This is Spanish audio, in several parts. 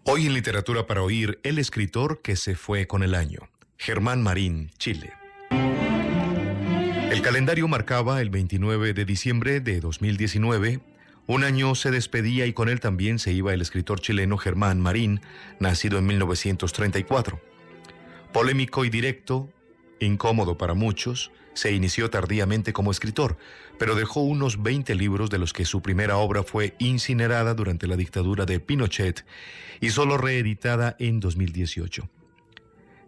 Hoy en Literatura para Oír, el escritor que se fue con el año, Germán Marín, Chile. El calendario marcaba el 29 de diciembre de 2019. Un año se despedía y con él también se iba el escritor chileno Germán Marín, nacido en 1934. Polémico y directo, incómodo para muchos, se inició tardíamente como escritor, pero dejó unos 20 libros, de los que su primera obra fue incinerada durante la dictadura de Pinochet y solo reeditada en 2018.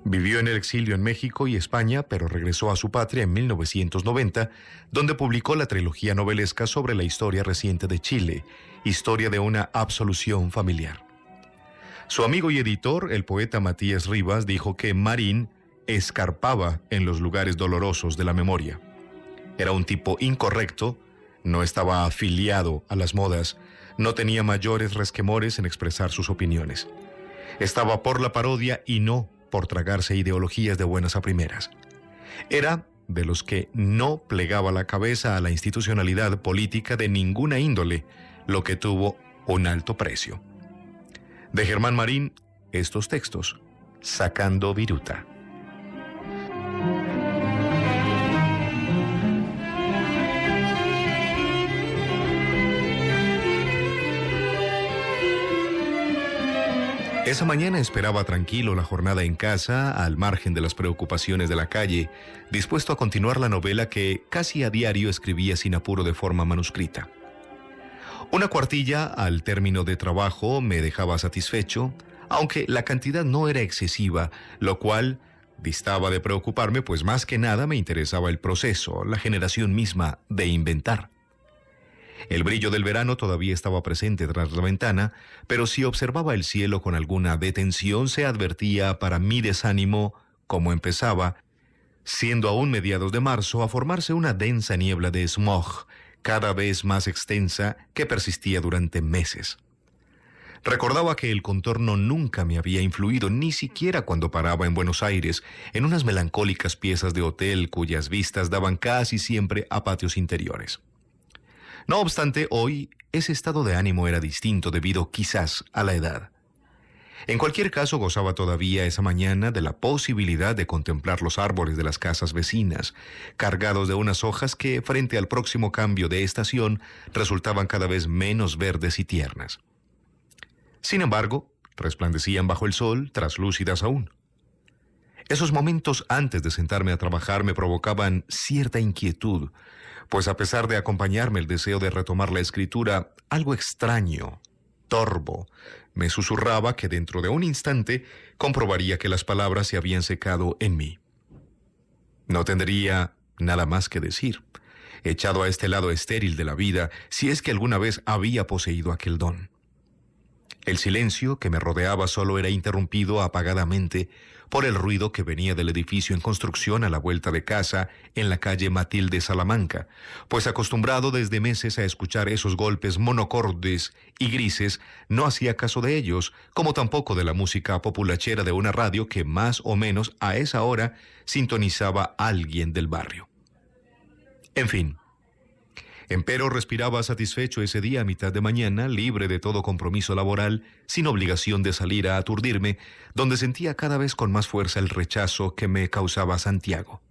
Vivió en el exilio en México y España, pero regresó a su patria en 1990, donde publicó la trilogía novelesca sobre la historia reciente de Chile, Historia de una absolución familiar. Su amigo y editor, el poeta Matías Rivas, dijo que Marín escarpaba en los lugares dolorosos de la memoria. Era un tipo incorrecto, no estaba afiliado a las modas, no tenía mayores resquemores en expresar sus opiniones. Estaba por la parodia y no por tragarse ideologías de buenas a primeras. Era de los que no plegaba la cabeza a la institucionalidad política de ninguna índole, lo que tuvo un alto precio. De Germán Marín, estos textos: Sacando Viruta. Esa mañana esperaba tranquilo la jornada en casa, al margen de las preocupaciones de la calle, dispuesto a continuar la novela que casi a diario escribía sin apuro de forma manuscrita. Una cuartilla al término de trabajo me dejaba satisfecho, aunque la cantidad no era excesiva, lo cual distaba de preocuparme, pues más que nada me interesaba el proceso, la generación misma de inventar. El brillo del verano todavía estaba presente tras la ventana, pero si observaba el cielo con alguna detención se advertía para mi desánimo cómo empezaba, siendo aún mediados de marzo, a formarse una densa niebla de smog, cada vez más extensa, que persistía durante meses. Recordaba que el contorno nunca me había influido, ni siquiera cuando paraba en Buenos Aires, en unas melancólicas piezas de hotel cuyas vistas daban casi siempre a patios interiores. No obstante, hoy ese estado de ánimo era distinto debido quizás a la edad. En cualquier caso, gozaba todavía esa mañana de la posibilidad de contemplar los árboles de las casas vecinas, cargados de unas hojas que, frente al próximo cambio de estación, resultaban cada vez menos verdes y tiernas. Sin embargo, resplandecían bajo el sol, traslúcidas aún. Esos momentos antes de sentarme a trabajar me provocaban cierta inquietud, pues a pesar de acompañarme el deseo de retomar la escritura, algo extraño, torvo, me susurraba que dentro de un instante comprobaría que las palabras se habían secado en mí. No tendría nada más que decir, echado a este lado estéril de la vida, si es que alguna vez había poseído aquel don. El silencio que me rodeaba solo era interrumpido apagadamente por el ruido que venía del edificio en construcción a la vuelta de casa en la calle Matilde Salamanca, pues acostumbrado desde meses a escuchar esos golpes monocordes y grises, no hacía caso de ellos, como tampoco de la música populachera de una radio que más o menos a esa hora sintonizaba alguien del barrio. En fin. Empero respiraba satisfecho ese día a mitad de mañana, libre de todo compromiso laboral, sin obligación de salir a aturdirme, donde sentía cada vez con más fuerza el rechazo que me causaba Santiago.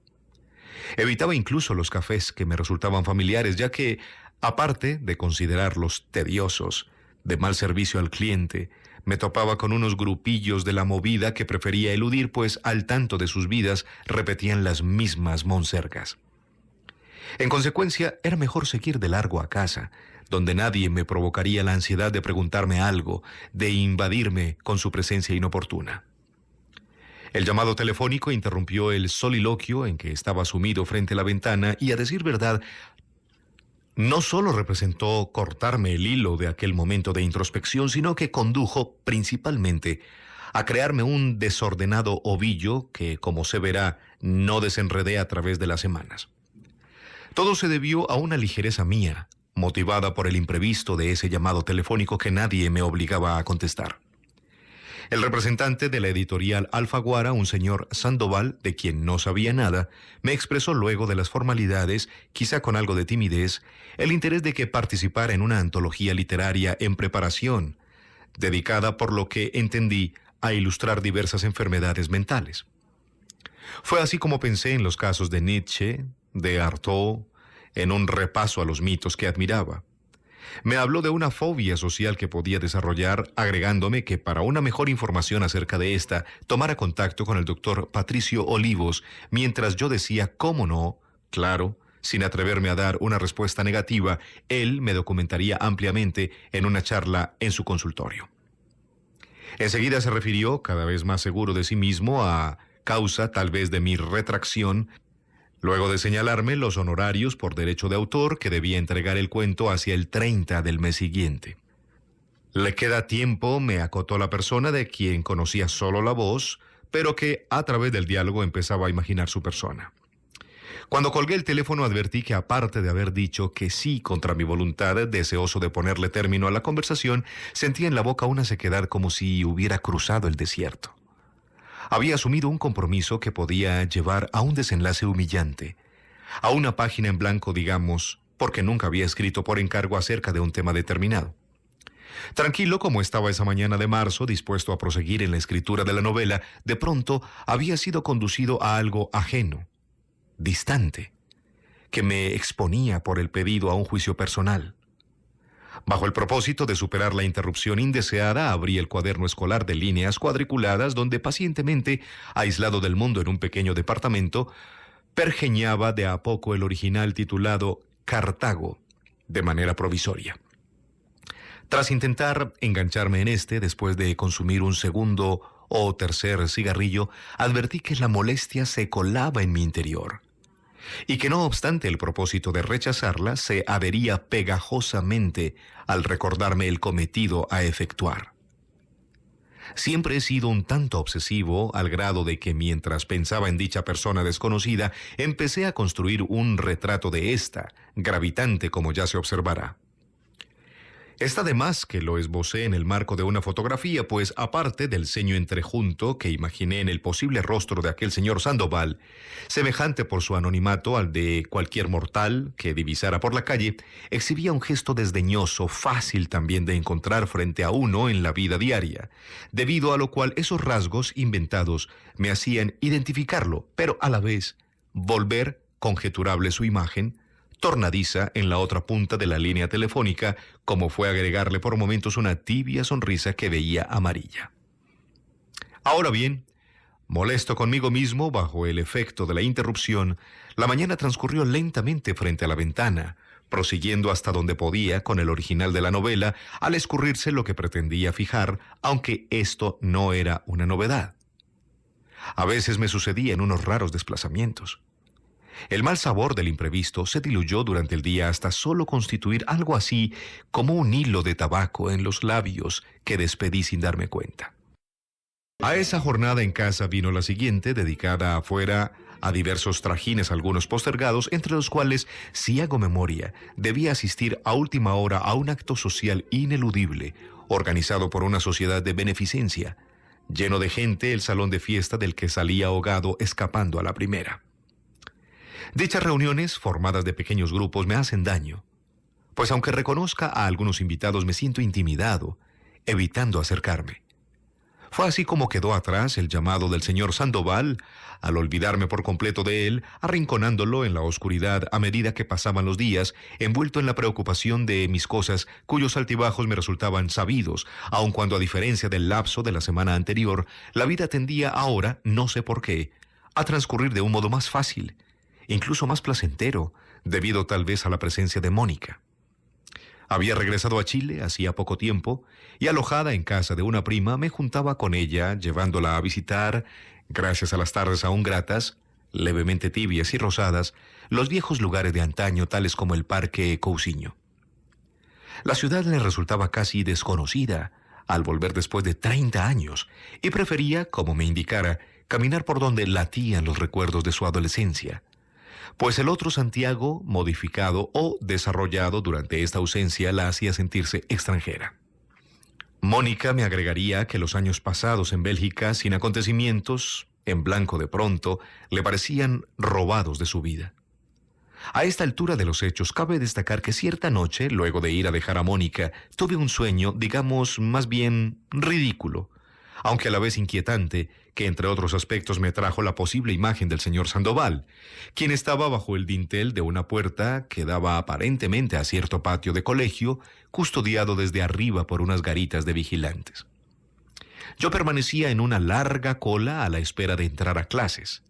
Evitaba incluso los cafés que me resultaban familiares, ya que, aparte de considerarlos tediosos, de mal servicio al cliente, me topaba con unos grupillos de la movida que prefería eludir, pues al tanto de sus vidas repetían las mismas monsergas. En consecuencia, era mejor seguir de largo a casa, donde nadie me provocaría la ansiedad de preguntarme algo, de invadirme con su presencia inoportuna. El llamado telefónico interrumpió el soliloquio en que estaba sumido frente a la ventana y, a decir verdad, no solo representó cortarme el hilo de aquel momento de introspección, sino que condujo principalmente a crearme un desordenado ovillo que, como se verá, no desenredé a través de las semanas. Todo se debió a una ligereza mía, motivada por el imprevisto de ese llamado telefónico que nadie me obligaba a contestar. El representante de la editorial Alfaguara, un señor Sandoval, de quien no sabía nada, me expresó luego de las formalidades, quizá con algo de timidez, el interés de que participara en una antología literaria en preparación, dedicada, por lo que entendí, a ilustrar diversas enfermedades mentales. Fue así como pensé en los casos de Nietzsche, de Artaud, en un repaso a los mitos que admiraba. Me habló de una fobia social que podía desarrollar, agregándome que para una mejor información acerca de esta, tomara contacto con el doctor Patricio Olivos, mientras yo decía cómo no, claro, sin atreverme a dar una respuesta negativa, él me documentaría ampliamente en una charla en su consultorio. Enseguida se refirió, cada vez más seguro de sí mismo, a causa tal vez de mi retracción, luego de señalarme los honorarios por derecho de autor que debía entregar el cuento hacia el 30 del mes siguiente. Le queda tiempo, me acotó la persona de quien conocía solo la voz, pero que a través del diálogo empezaba a imaginar su persona. Cuando colgué el teléfono advertí que, aparte de haber dicho que sí contra mi voluntad, deseoso de ponerle término a la conversación, sentía en la boca una sequedad como si hubiera cruzado el desierto. Había asumido un compromiso que podía llevar a un desenlace humillante, a una página en blanco, digamos, porque nunca había escrito por encargo acerca de un tema determinado. Tranquilo como estaba esa mañana de marzo, dispuesto a proseguir en la escritura de la novela, de pronto había sido conducido a algo ajeno, distante, que me exponía por el pedido a un juicio personal. Bajo el propósito de superar la interrupción indeseada, abrí el cuaderno escolar de líneas cuadriculadas donde pacientemente, aislado del mundo en un pequeño departamento, pergeñaba de a poco el original titulado Cartago, de manera provisoria. Tras intentar engancharme en este, después de consumir un segundo o tercer cigarrillo, advertí que la molestia se colaba en mi interior, y que no obstante el propósito de rechazarla, se adhería pegajosamente al recordarme el cometido a efectuar. Siempre he sido un tanto obsesivo, al grado de que mientras pensaba en dicha persona desconocida, empecé a construir un retrato de ésta, gravitante como ya se observará. Está de más que lo esbocé en el marco de una fotografía, pues aparte del ceño entrejunto que imaginé en el posible rostro de aquel señor Sandoval, semejante por su anonimato al de cualquier mortal que divisara por la calle, exhibía un gesto desdeñoso, fácil también de encontrar frente a uno en la vida diaria, debido a lo cual esos rasgos inventados me hacían identificarlo, pero a la vez volver conjeturable su imagen, tornadiza en la otra punta de la línea telefónica, como fue agregarle por momentos una tibia sonrisa que veía amarilla. Ahora bien, molesto conmigo mismo bajo el efecto de la interrupción, la mañana transcurrió lentamente frente a la ventana, prosiguiendo hasta donde podía con el original de la novela, al escurrirse lo que pretendía fijar, aunque esto no era una novedad. A veces me sucedía en unos raros desplazamientos. El mal sabor del imprevisto se diluyó durante el día hasta solo constituir algo así como un hilo de tabaco en los labios que despedí sin darme cuenta. A esa jornada en casa vino la siguiente, dedicada afuera a diversos trajines, algunos postergados, entre los cuales, si hago memoria, debía asistir a última hora a un acto social ineludible, organizado por una sociedad de beneficencia, lleno de gente el salón de fiesta del que salía ahogado escapando a la primera. Dichas reuniones, formadas de pequeños grupos, me hacen daño, pues aunque reconozca a algunos invitados me siento intimidado, evitando acercarme. Fue así como quedó atrás el llamado del señor Sandoval, al olvidarme por completo de él, arrinconándolo en la oscuridad a medida que pasaban los días, envuelto en la preocupación de mis cosas cuyos altibajos me resultaban sabidos, aun cuando, a diferencia del lapso de la semana anterior, la vida tendía ahora, no sé por qué, a transcurrir de un modo más fácil, incluso más placentero, debido tal vez a la presencia de Mónica. Había regresado a Chile hacía poco tiempo y, alojada en casa de una prima, me juntaba con ella, llevándola a visitar, gracias a las tardes aún gratas, levemente tibias y rosadas, los viejos lugares de antaño, tales como el Parque Cousiño. La ciudad le resultaba casi desconocida al volver después de 30 años y prefería, como me indicara, caminar por donde latían los recuerdos de su adolescencia, pues el otro Santiago, modificado o desarrollado durante esta ausencia, la hacía sentirse extranjera. Mónica me agregaría que los años pasados en Bélgica, sin acontecimientos, en blanco de pronto, le parecían robados de su vida. A esta altura de los hechos, cabe destacar que cierta noche, luego de ir a dejar a Mónica, tuve un sueño, digamos, más bien ridículo, aunque a la vez inquietante, que entre otros aspectos me trajo la posible imagen del señor Sandoval, quien estaba bajo el dintel de una puerta que daba aparentemente a cierto patio de colegio, custodiado desde arriba por unas garitas de vigilantes. Yo permanecía en una larga cola a la espera de entrar a clases.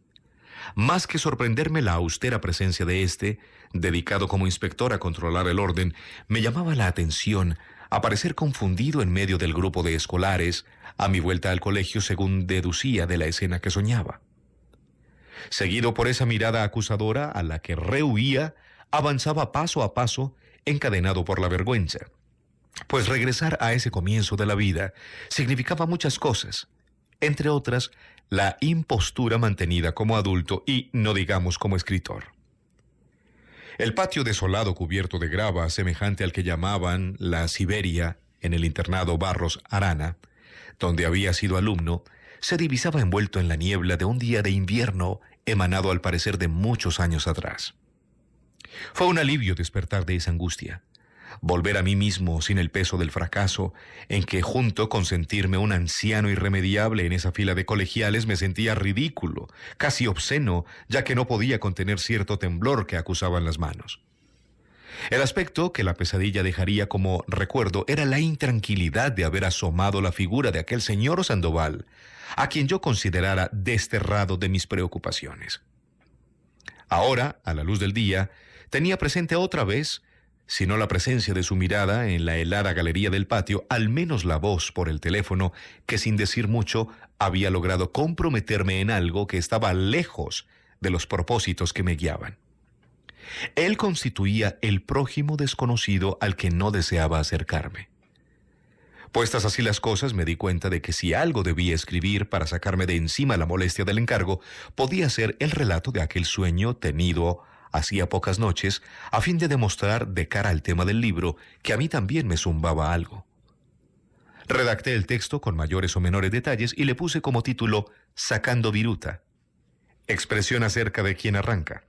Más que sorprenderme la austera presencia de éste, dedicado como inspector a controlar el orden, me llamaba la atención aparecer confundido en medio del grupo de escolares a mi vuelta al colegio, según deducía de la escena que soñaba. Seguido por esa mirada acusadora a la que rehuía, avanzaba paso a paso, encadenado por la vergüenza. Pues regresar a ese comienzo de la vida significaba muchas cosas, entre otras, la impostura mantenida como adulto y, no digamos, como escritor. El patio desolado cubierto de grava, semejante al que llamaban la Siberia en el internado Barros Arana, donde había sido alumno, se divisaba envuelto en la niebla de un día de invierno emanado al parecer de muchos años atrás. Fue un alivio despertar de esa angustia, volver a mí mismo sin el peso del fracaso, en que junto con sentirme un anciano irremediable en esa fila de colegiales me sentía ridículo, casi obsceno, ya que no podía contener cierto temblor que acusaban las manos. El aspecto que la pesadilla dejaría como recuerdo era la intranquilidad de haber asomado la figura de aquel señor Sandoval, a quien yo considerara desterrado de mis preocupaciones. Ahora, a la luz del día, tenía presente otra vez, si no la presencia de su mirada en la helada galería del patio, al menos la voz por el teléfono, que sin decir mucho había logrado comprometerme en algo que estaba lejos de los propósitos que me guiaban. Él constituía el prójimo desconocido al que no deseaba acercarme. Puestas así las cosas, me di cuenta de que si algo debía escribir para sacarme de encima la molestia del encargo, podía ser el relato de aquel sueño tenido hacía pocas noches, a fin de demostrar de cara al tema del libro que a mí también me zumbaba algo. Redacté el texto con mayores o menores detalles y le puse como título Sacando viruta, expresión acerca de quien arranca.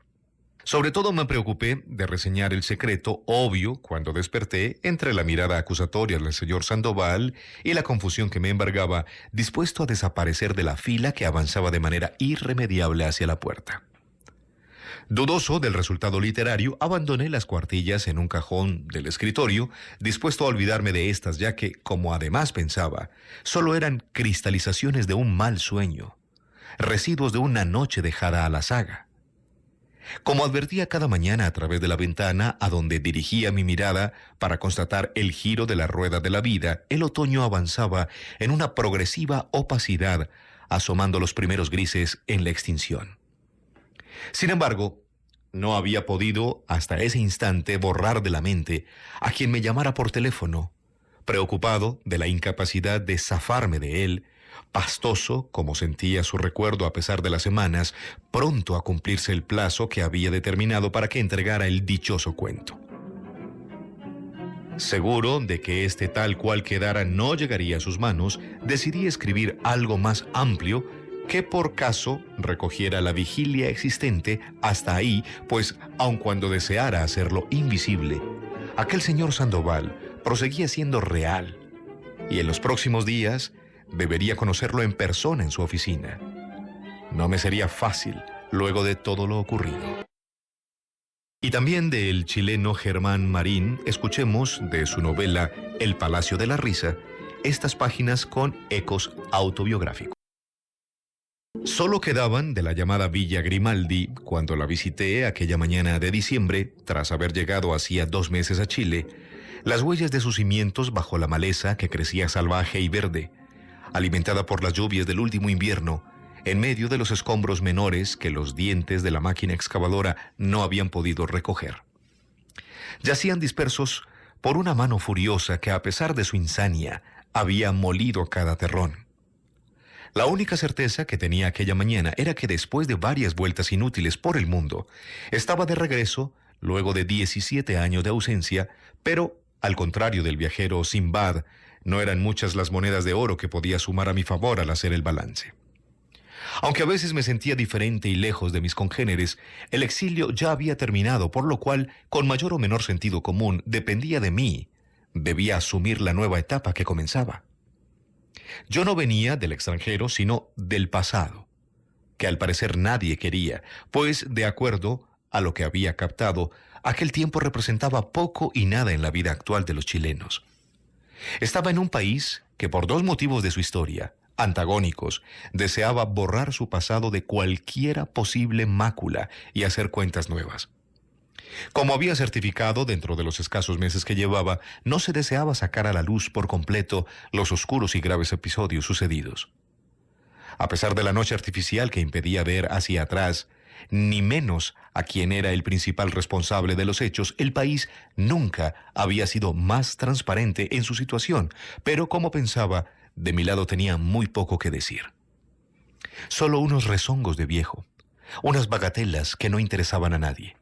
Sobre todo me preocupé de reseñar el secreto obvio cuando desperté entre la mirada acusatoria del señor Sandoval y la confusión que me embargaba, dispuesto a desaparecer de la fila que avanzaba de manera irremediable hacia la puerta. Dudoso del resultado literario, abandoné las cuartillas en un cajón del escritorio, dispuesto a olvidarme de estas, ya que, como además pensaba, solo eran cristalizaciones de un mal sueño, residuos de una noche dejada a la saga. Como advertía cada mañana a través de la ventana a donde dirigía mi mirada para constatar el giro de la rueda de la vida, el otoño avanzaba en una progresiva opacidad, asomando los primeros grises en la extinción. Sin embargo, no había podido hasta ese instante borrar de la mente a quien me llamara por teléfono, preocupado de la incapacidad de zafarme de él, pastoso como sentía su recuerdo a pesar de las semanas, pronto a cumplirse el plazo que había determinado para que entregara el dichoso cuento. Seguro de que este tal cual quedara no llegaría a sus manos, decidí escribir algo más amplio que por caso recogiera la vigilia existente hasta ahí, pues aun cuando deseara hacerlo invisible, aquel señor Sandoval proseguía siendo real, y en los próximos días debería conocerlo en persona en su oficina. No me sería fácil luego de todo lo ocurrido. Y también del chileno Germán Marín, escuchemos de su novela El Palacio de la Risa, estas páginas con ecos autobiográficos. Solo quedaban de la llamada Villa Grimaldi, cuando la visité aquella mañana de diciembre, tras haber llegado hacía 2 meses a Chile, las huellas de sus cimientos bajo la maleza que crecía salvaje y verde, alimentada por las lluvias del último invierno, en medio de los escombros menores que los dientes de la máquina excavadora no habían podido recoger. Yacían dispersos por una mano furiosa que, a pesar de su insania, había molido cada terrón. La única certeza que tenía aquella mañana era que después de varias vueltas inútiles por el mundo, estaba de regreso luego de 17 años de ausencia, pero, al contrario del viajero Sinbad, no eran muchas las monedas de oro que podía sumar a mi favor al hacer el balance. Aunque a veces me sentía diferente y lejos de mis congéneres, el exilio ya había terminado, por lo cual, con mayor o menor sentido común, dependía de mí. Debía asumir la nueva etapa que comenzaba. Yo no venía del extranjero, sino del pasado, que al parecer nadie quería, pues, de acuerdo a lo que había captado, aquel tiempo representaba poco y nada en la vida actual de los chilenos. Estaba en un país que, por dos motivos de su historia, antagónicos, deseaba borrar su pasado de cualquiera posible mácula y hacer cuentas nuevas. Como había certificado dentro de los escasos meses que llevaba, no se deseaba sacar a la luz por completo los oscuros y graves episodios sucedidos. A pesar de la noche artificial que impedía ver hacia atrás, ni menos a quien era el principal responsable de los hechos, el país nunca había sido más transparente en su situación, pero como pensaba, de mi lado tenía muy poco que decir. Solo unos rezongos de viejo, unas bagatelas que no interesaban a nadie.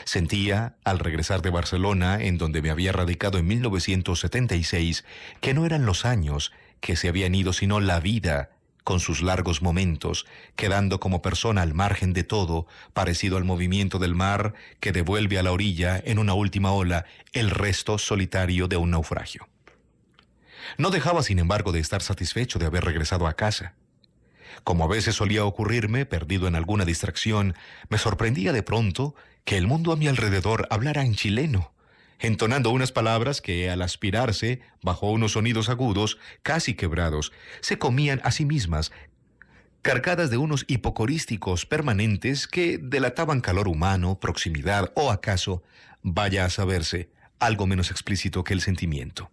Sentía, al regresar de Barcelona, en donde me había radicado en 1976, que no eran los años que se habían ido, sino la vida, con sus largos momentos, quedando como persona al margen de todo, parecido al movimiento del mar que devuelve a la orilla, en una última ola, el resto solitario de un naufragio. No dejaba, sin embargo, de estar satisfecho de haber regresado a casa. Como a veces solía ocurrirme, perdido en alguna distracción, me sorprendía de pronto que el mundo a mi alrededor hablara en chileno, entonando unas palabras que, al aspirarse, bajo unos sonidos agudos, casi quebrados, se comían a sí mismas, cargadas de unos hipocorísticos permanentes que delataban calor humano, proximidad o, acaso, vaya a saberse, algo menos explícito que el sentimiento.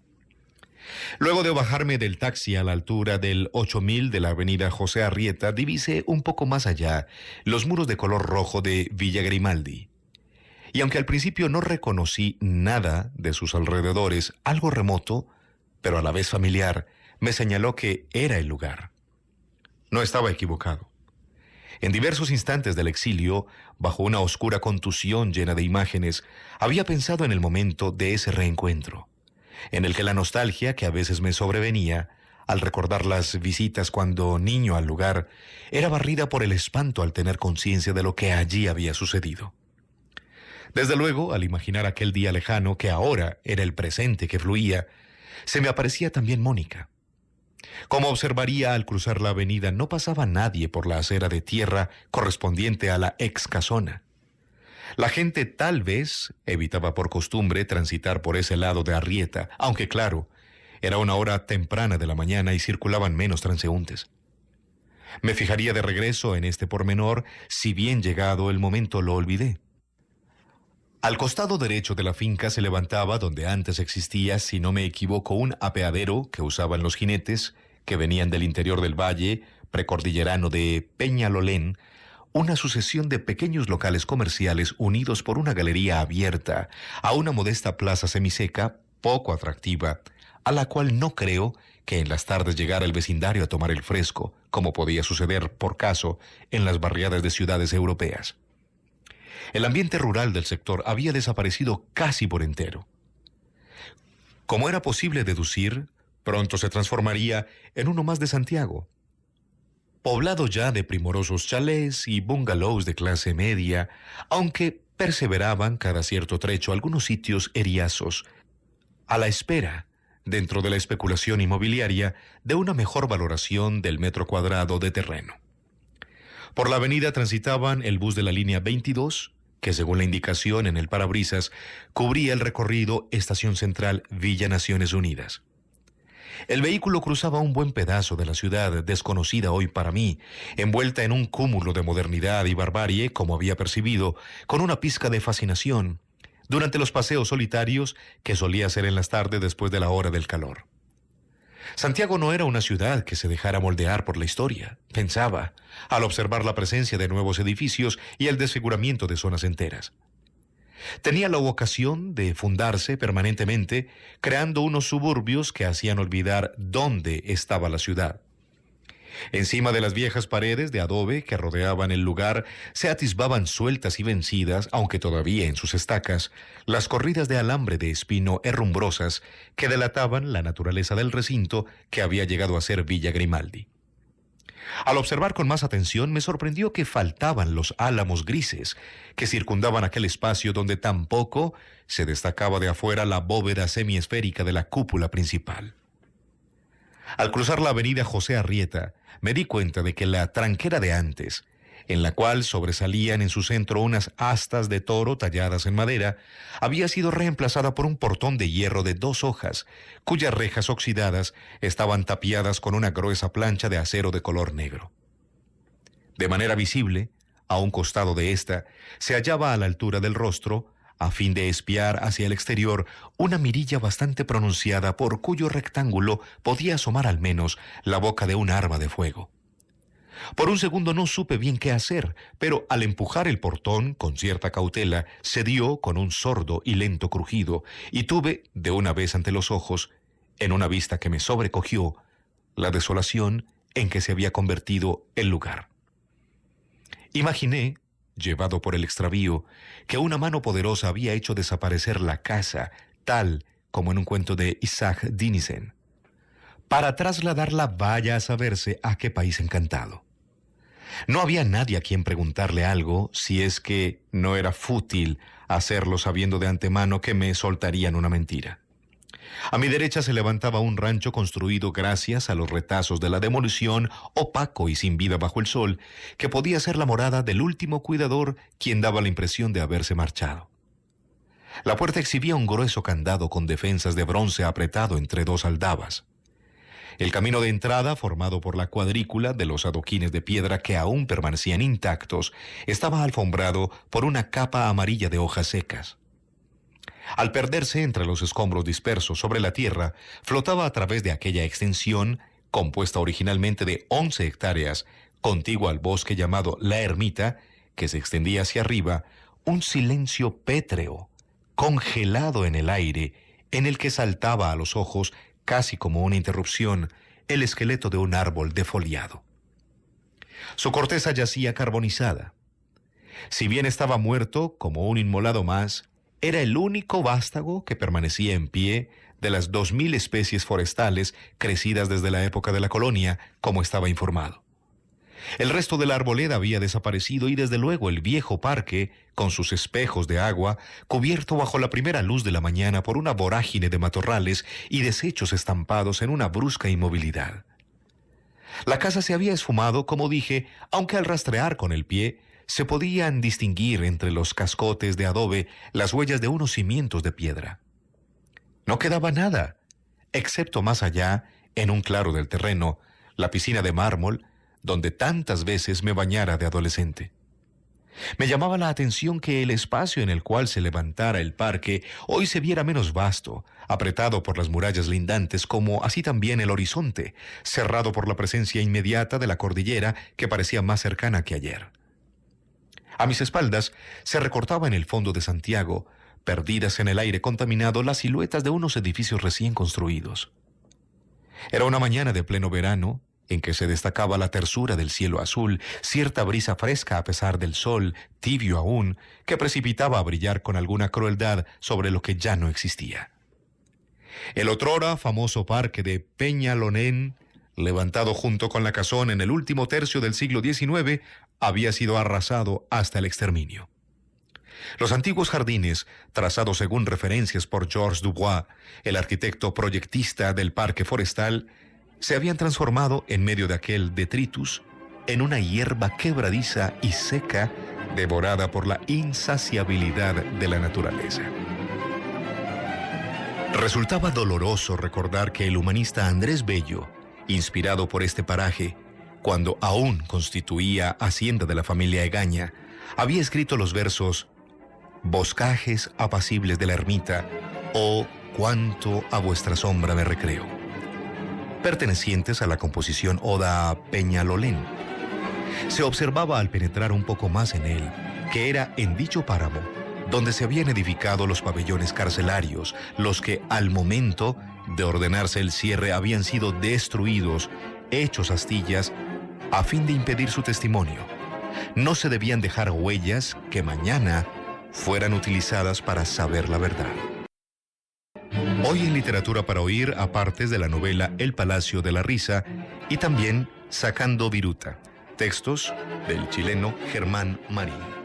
Luego de bajarme del taxi a la altura del 8000 de la avenida José Arrieta, divisé un poco más allá los muros de color rojo de Villa Grimaldi. Y aunque al principio no reconocí nada de sus alrededores, algo remoto, pero a la vez familiar, me señaló que era el lugar. No estaba equivocado. En diversos instantes del exilio, bajo una oscura contusión llena de imágenes, había pensado en el momento de ese reencuentro, en el que la nostalgia que a veces me sobrevenía, al recordar las visitas cuando niño al lugar, era barrida por el espanto al tener conciencia de lo que allí había sucedido. Desde luego, al imaginar aquel día lejano, que ahora era el presente que fluía, se me aparecía también Mónica. Como observaría al cruzar la avenida, no pasaba nadie por la acera de tierra correspondiente a la ex casona. La gente tal vez evitaba por costumbre transitar por ese lado de Arrieta, aunque claro, era una hora temprana de la mañana y circulaban menos transeúntes. Me fijaría de regreso en este pormenor, si bien llegado el momento lo olvidé. Al costado derecho de la finca se levantaba donde antes existía, si no me equivoco, un apeadero que usaban los jinetes que venían del interior del valle precordillerano de Peñalolén, una sucesión de pequeños locales comerciales unidos por una galería abierta a una modesta plaza semiseca, poco atractiva, a la cual no creo que en las tardes llegara el vecindario a tomar el fresco, como podía suceder, por caso, en las barriadas de ciudades europeas. El ambiente rural del sector había desaparecido casi por entero. Como era posible deducir, pronto se transformaría en uno más de Santiago, poblado ya de primorosos chalés y bungalows de clase media, aunque perseveraban cada cierto trecho algunos sitios eriazos, a la espera, dentro de la especulación inmobiliaria, de una mejor valoración del metro cuadrado de terreno. Por la avenida transitaban el bus de la línea 22, que según la indicación en el parabrisas, cubría el recorrido Estación Central Villa Naciones Unidas. El vehículo cruzaba un buen pedazo de la ciudad, desconocida hoy para mí, envuelta en un cúmulo de modernidad y barbarie, como había percibido, con una pizca de fascinación, durante los paseos solitarios que solía hacer en las tardes después de la hora del calor. Santiago no era una ciudad que se dejara moldear por la historia, pensaba, al observar la presencia de nuevos edificios y el desfiguramiento de zonas enteras. Tenía la vocación de fundarse permanentemente, creando unos suburbios que hacían olvidar dónde estaba la ciudad. Encima de las viejas paredes de adobe que rodeaban el lugar se atisbaban sueltas y vencidas, aunque todavía en sus estacas, las corridas de alambre de espino herrumbrosas que delataban la naturaleza del recinto que había llegado a ser Villa Grimaldi. Al observar con más atención, me sorprendió que faltaban los álamos grises que circundaban aquel espacio donde tampoco se destacaba de afuera la bóveda semiesférica de la cúpula principal. Al cruzar la avenida José Arrieta, me di cuenta de que la tranquera de antes, en la cual sobresalían en su centro unas astas de toro talladas en madera, había sido reemplazada por un portón de hierro de 2 hojas, cuyas rejas oxidadas estaban tapiadas con una gruesa plancha de acero de color negro. De manera visible, a un costado de esta, se hallaba a la altura del rostro, a fin de espiar hacia el exterior, una mirilla bastante pronunciada por cuyo rectángulo podía asomar al menos la boca de un arma de fuego. Por un segundo no supe bien qué hacer, pero al empujar el portón con cierta cautela, cedió con un sordo y lento crujido, y tuve, de una vez ante los ojos, en una vista que me sobrecogió, la desolación en que se había convertido el lugar. Imaginé, llevado por el extravío, que una mano poderosa había hecho desaparecer la casa, tal como en un cuento de Isaac Dinesen, para trasladarla vaya a saberse a qué país encantado. No había nadie a quien preguntarle algo, si es que no era fútil hacerlo sabiendo de antemano que me soltarían una mentira. A mi derecha se levantaba un rancho construido gracias a los retazos de la demolición, opaco y sin vida bajo el sol, que podía ser la morada del último cuidador, quien daba la impresión de haberse marchado. La puerta exhibía un grueso candado con defensas de bronce apretado entre 2 aldabas. El camino de entrada, formado por la cuadrícula de los adoquines de piedra que aún permanecían intactos, estaba alfombrado por una capa amarilla de hojas secas. Al perderse entre los escombros dispersos sobre la tierra, flotaba a través de aquella extensión, compuesta originalmente de 11 hectáreas, contigua al bosque llamado La Ermita, que se extendía hacia arriba, un silencio pétreo, congelado en el aire, en el que saltaba a los ojos, casi como una interrupción, el esqueleto de un árbol defoliado. Su corteza yacía carbonizada. Si bien estaba muerto como un inmolado más, era el único vástago que permanecía en pie de las 2000 especies forestales crecidas desde la época de la colonia, como estaba informado. El resto de la arboleda había desaparecido y desde luego el viejo parque, con sus espejos de agua, cubierto bajo la primera luz de la mañana por una vorágine de matorrales y desechos estampados en una brusca inmovilidad. La casa se había esfumado, como dije, aunque al rastrear con el pie se podían distinguir entre los cascotes de adobe las huellas de unos cimientos de piedra. No quedaba nada, excepto más allá, en un claro del terreno, la piscina de mármol, donde tantas veces me bañara de adolescente. Me llamaba la atención que el espacio en el cual se levantara el parque hoy se viera menos vasto, apretado por las murallas lindantes, como así también el horizonte, cerrado por la presencia inmediata de la cordillera que parecía más cercana que ayer. A mis espaldas se recortaba en el fondo de Santiago, perdidas en el aire contaminado, las siluetas de unos edificios recién construidos. Era una mañana de pleno verano, en que se destacaba la tersura del cielo azul, cierta brisa fresca a pesar del sol, tibio aún, que precipitaba a brillar con alguna crueldad sobre lo que ya no existía. El otrora famoso parque de Peñalolén, levantado junto con la Casón en el último tercio del siglo XIX, había sido arrasado hasta el exterminio. Los antiguos jardines, trazados según referencias por Georges Dubois, el arquitecto proyectista del parque forestal, se habían transformado, en medio de aquel detritus, en una hierba quebradiza y seca, devorada por la insaciabilidad de la naturaleza. Resultaba doloroso recordar que el humanista Andrés Bello, inspirado por este paraje, cuando aún constituía hacienda de la familia Egaña, había escrito los versos «Boscajes apacibles de la ermita» o «Cuánto a vuestra sombra me recreo», pertenecientes a la composición Oda a Peñalolén. Se observaba al penetrar un poco más en él que era en dicho páramo donde se habían edificado los pabellones carcelarios, los que al momento de ordenarse el cierre habían sido destruidos, hechos astillas, a fin de impedir su testimonio. No se debían dejar huellas que mañana fueran utilizadas para saber la verdad. Hoy en Literatura para Oír, apartes de la novela El Palacio de la Risa, y también Sacando Viruta, textos del chileno Germán Marín.